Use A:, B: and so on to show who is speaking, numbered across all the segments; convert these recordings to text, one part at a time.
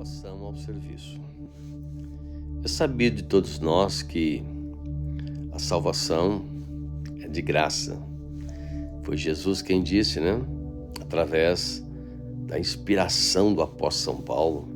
A: salvação ao serviço. É sabido de todos nós que a salvação é de graça. Foi Jesus quem disse, através da inspiração do apóstolo São Paulo: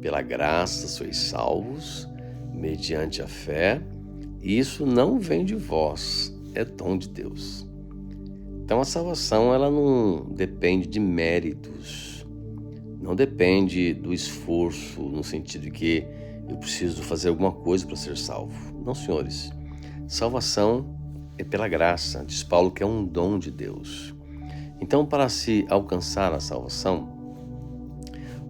A: pela graça sois salvos, mediante a fé, e isso não vem de vós, é dom de Deus. Então a salvação ela não depende de méritos, não depende do esforço, no sentido de que eu preciso fazer alguma coisa para ser salvo. Não, senhores. Salvação é pela graça, diz Paulo, que é um dom de Deus. Então, para se alcançar a salvação,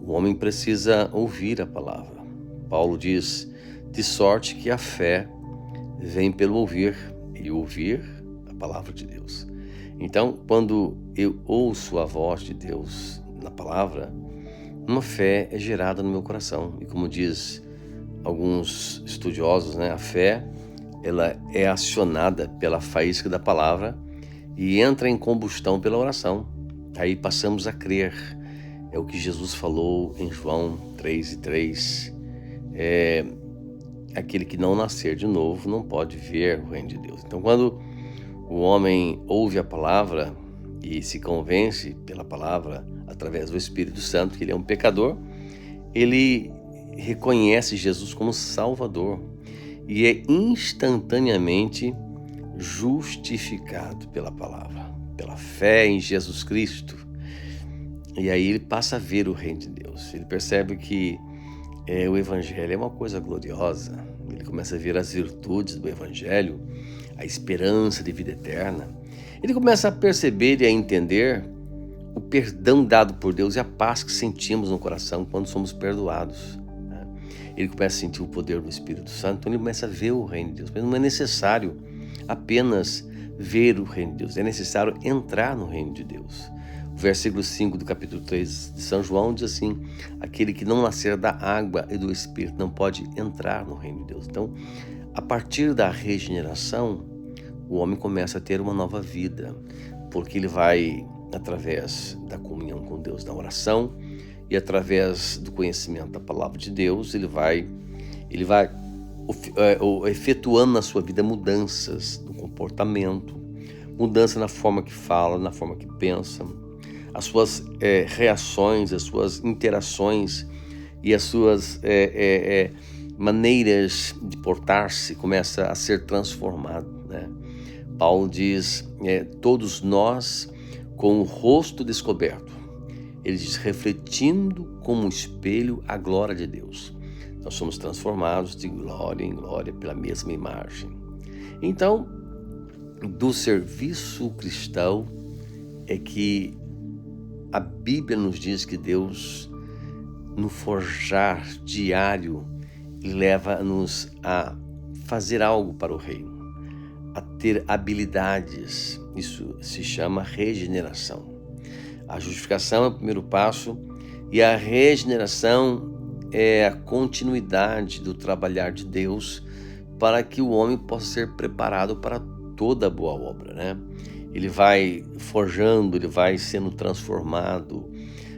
A: o homem precisa ouvir a palavra. Paulo diz: de sorte que a fé vem pelo ouvir, e ouvir a palavra de Deus. Então, quando eu ouço a voz de Deus na palavra, uma fé é gerada no meu coração. E como diz alguns estudiosos, a fé ela é acionada pela faísca da palavra e entra em combustão pela oração. Aí passamos a crer. É o que Jesus falou em João 3:3. Aquele que não nascer de novo não pode ver o reino de Deus. Então, quando o homem ouve a palavra e se convence pela palavra através do Espírito Santo que ele é um pecador, ele reconhece Jesus como Salvador e é instantaneamente justificado pela palavra, pela fé em Jesus Cristo. E aí ele passa a ver o reino de Deus. Ele percebe que o Evangelho é uma coisa gloriosa. Ele começa a ver as virtudes do Evangelho, a esperança de vida eterna. Ele começa a perceber e a entender o perdão dado por Deus e a paz que sentimos no coração quando somos perdoados. Ele começa a sentir o poder do Espírito Santo, então ele começa a ver o reino de Deus. Mas não é necessário apenas ver o reino de Deus, é necessário entrar no reino de Deus. O versículo 5 do capítulo 3 de São João diz assim: aquele que não nascer da água e do Espírito não pode entrar no reino de Deus. Então, a partir da regeneração, o homem começa a ter uma nova vida, porque ele vai, através da comunhão com Deus na oração e através do conhecimento da palavra de Deus, ele vai efetuando na sua vida mudanças no comportamento, mudança na forma que fala, na forma que pensa, as suas reações, as suas interações e as suas maneiras de portar-se começa a ser transformado. Paulo diz: todos nós com o rosto descoberto, ele diz, refletindo como um espelho a glória de Deus. Nós somos transformados de glória em glória pela mesma imagem. Então, do serviço cristão é que a Bíblia nos diz que Deus, no forjar diário, leva-nos a fazer algo para o reino, a ter habilidades. Isso se chama regeneração. A justificação é o primeiro passo e a regeneração é a continuidade do trabalhar de Deus para que o homem possa ser preparado para toda boa obra, Ele vai forjando, ele vai sendo transformado.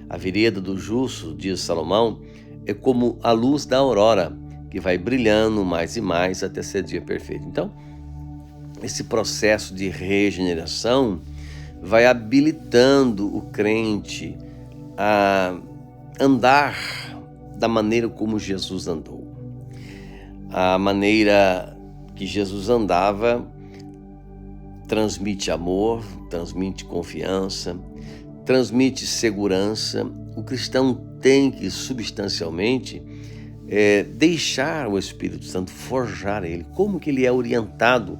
A: A vereda do justo, diz Salomão, é como a luz da aurora, que vai brilhando mais e mais até ser dia perfeito. Então, esse processo de regeneração vai habilitando o crente a andar da maneira como Jesus andou. A maneira que Jesus andava transmite amor, transmite confiança, transmite segurança. O cristão tem que substancialmente deixar o Espírito Santo forjar ele. Como que ele é orientado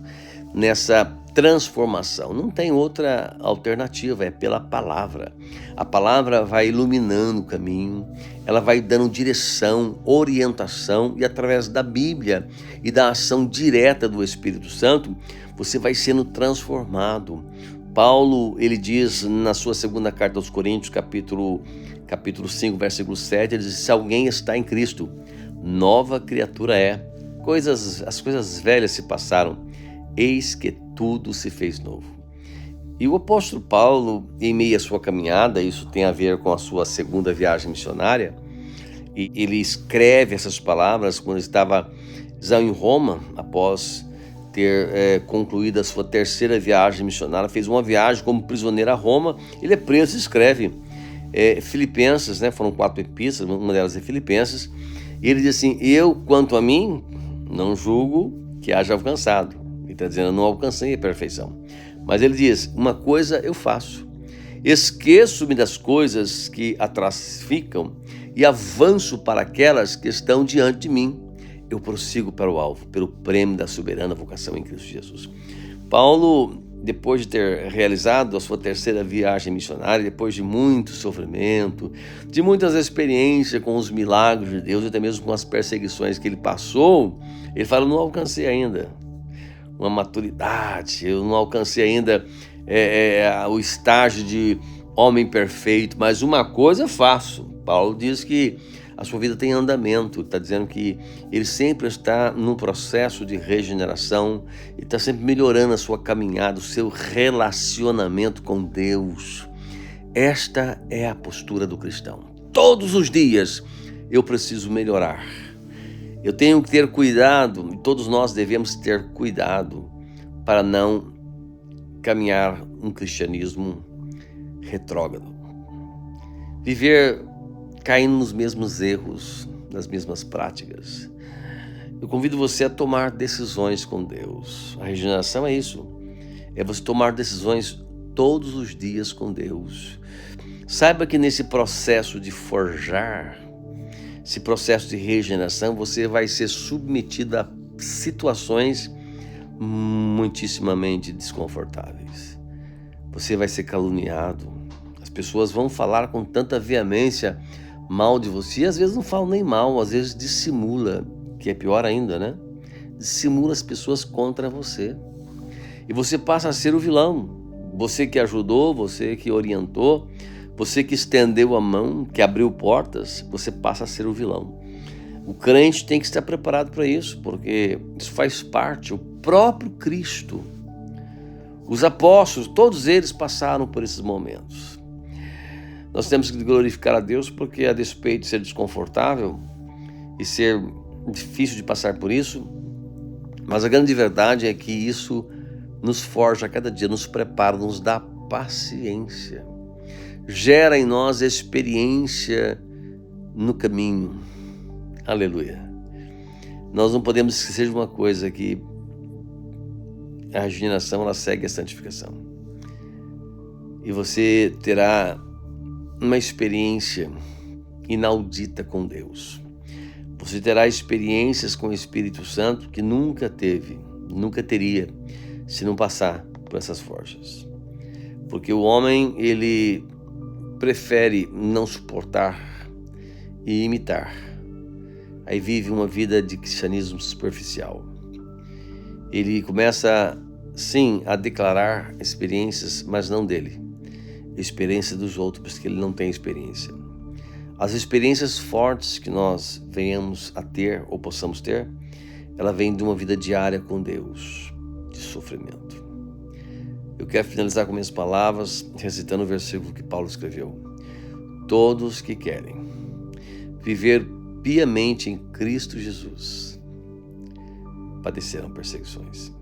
A: nessa transformação? Não tem outra alternativa, é pela palavra. A palavra vai iluminando o caminho, ela vai dando direção, orientação, e através da Bíblia e da ação direta do Espírito Santo, você vai sendo transformado. Paulo, ele diz na sua segunda carta aos Coríntios, capítulo 5, versículo 7, ele diz: se alguém está em Cristo, nova criatura é. As coisas velhas se passaram, eis que tudo se fez novo. E o apóstolo Paulo, em meio à sua caminhada, isso tem a ver com a sua segunda viagem missionária, E ele escreve essas palavras quando estava já em Roma, após ter concluído a sua terceira viagem missionária. Fez uma viagem como prisioneiro a Roma. Ele é preso e escreve Filipenses, né? Foram 4 epístolas, uma delas é Filipenses. E ele diz assim: eu, quanto a mim, não julgo que haja alcançado. Ele está dizendo: eu não alcancei a perfeição. Mas ele diz: uma coisa eu faço, esqueço-me das coisas que atrás ficam e avanço para aquelas que estão diante de mim. Eu prossigo para o alvo, pelo prêmio da soberana vocação em Cristo Jesus. Paulo, depois de ter realizado a sua terceira viagem missionária, depois de muito sofrimento, de muitas experiências com os milagres de Deus, até mesmo com as perseguições que ele passou, ele fala: eu não alcancei ainda uma maturidade, eu não alcancei ainda o estágio de homem perfeito, mas uma coisa eu faço. Paulo diz que a sua vida tem andamento, está dizendo que ele sempre está num processo de regeneração, ele está sempre melhorando a sua caminhada, o seu relacionamento com Deus. Esta é a postura do cristão. Todos os dias eu preciso melhorar. Eu tenho que ter cuidado, e todos nós devemos ter cuidado para não caminhar um cristianismo retrógrado. Viver caindo nos mesmos erros, nas mesmas práticas. Eu convido você a tomar decisões com Deus. A regeneração é isso. É você tomar decisões todos os dias com Deus. Saiba que nesse processo de forjar, esse processo de regeneração, você vai ser submetido a situações muitíssimamente desconfortáveis. Você vai ser caluniado. As pessoas vão falar com tanta veemência mal de você. Às vezes não falam nem mal, às vezes dissimula, que é pior ainda, né? Dissimula as pessoas contra você. E você passa a ser o vilão. Você que ajudou, você que orientou, você que estendeu a mão, que abriu portas, você passa a ser o vilão. O crente tem que estar preparado para isso, porque isso faz parte. O próprio Cristo, os apóstolos, todos eles passaram por esses momentos. Nós temos que glorificar a Deus, porque a despeito de ser desconfortável e ser difícil de passar por isso, mas a grande verdade é que isso nos forja a cada dia, nos prepara, nos dá paciência, gera em nós experiência no caminho. Aleluia. Nós não podemos esquecer de uma coisa, que a regeneração, ela segue a santificação. E você terá uma experiência inaudita com Deus. Você terá experiências com o Espírito Santo que nunca teve, nunca teria, se não passar por essas forjas. Porque o homem, ele prefere não suportar e imitar. Aí vive uma vida de cristianismo superficial. Ele começa, sim, a declarar experiências, mas não dele. Experiência dos outros, porque ele não tem experiência. As experiências fortes que nós venhamos a ter ou possamos ter, ela vem de uma vida diária com Deus, de sofrimento. Eu quero finalizar com minhas palavras, recitando o versículo que Paulo escreveu. Todos que querem viver piamente em Cristo Jesus padecerão perseguições.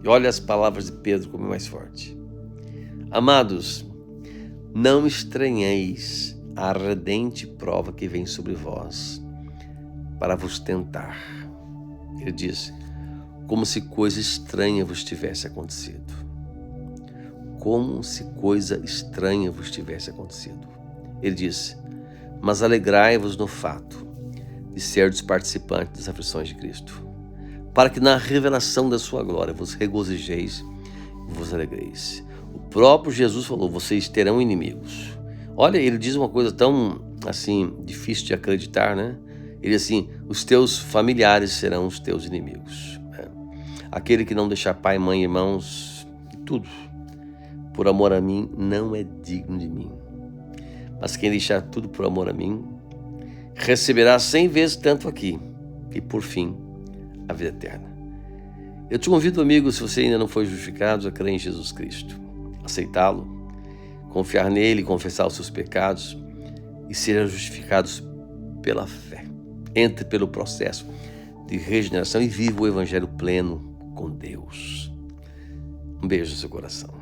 A: E olha as palavras de Pedro como é mais forte. Amados, não estranheis a ardente prova que vem sobre vós para vos tentar. Ele diz, como se coisa estranha vos tivesse acontecido. Como se coisa estranha vos tivesse acontecido. Ele diz, mas alegrai-vos no fato de serdes participantes das aflições de Cristo, para que na revelação da sua glória vos regozijeis e vos alegreis. O próprio Jesus falou, vocês terão inimigos. Olha, ele diz uma coisa tão, assim, difícil de acreditar, né? Ele diz assim, os teus familiares serão os teus inimigos. Né? Aquele que não deixar pai, mãe, irmãos, tudo, por amor a mim, não é digno de mim. Mas quem deixar tudo por amor a mim, receberá 100 vezes tanto aqui, e por fim, a vida eterna. Eu te convido, amigo, se você ainda não foi justificado, a crer em Jesus Cristo, aceitá-lo, confiar nele, confessar os seus pecados e serem justificados
B: pela fé. Entre pelo processo de regeneração e viva o evangelho pleno com Deus. Um beijo no seu coração.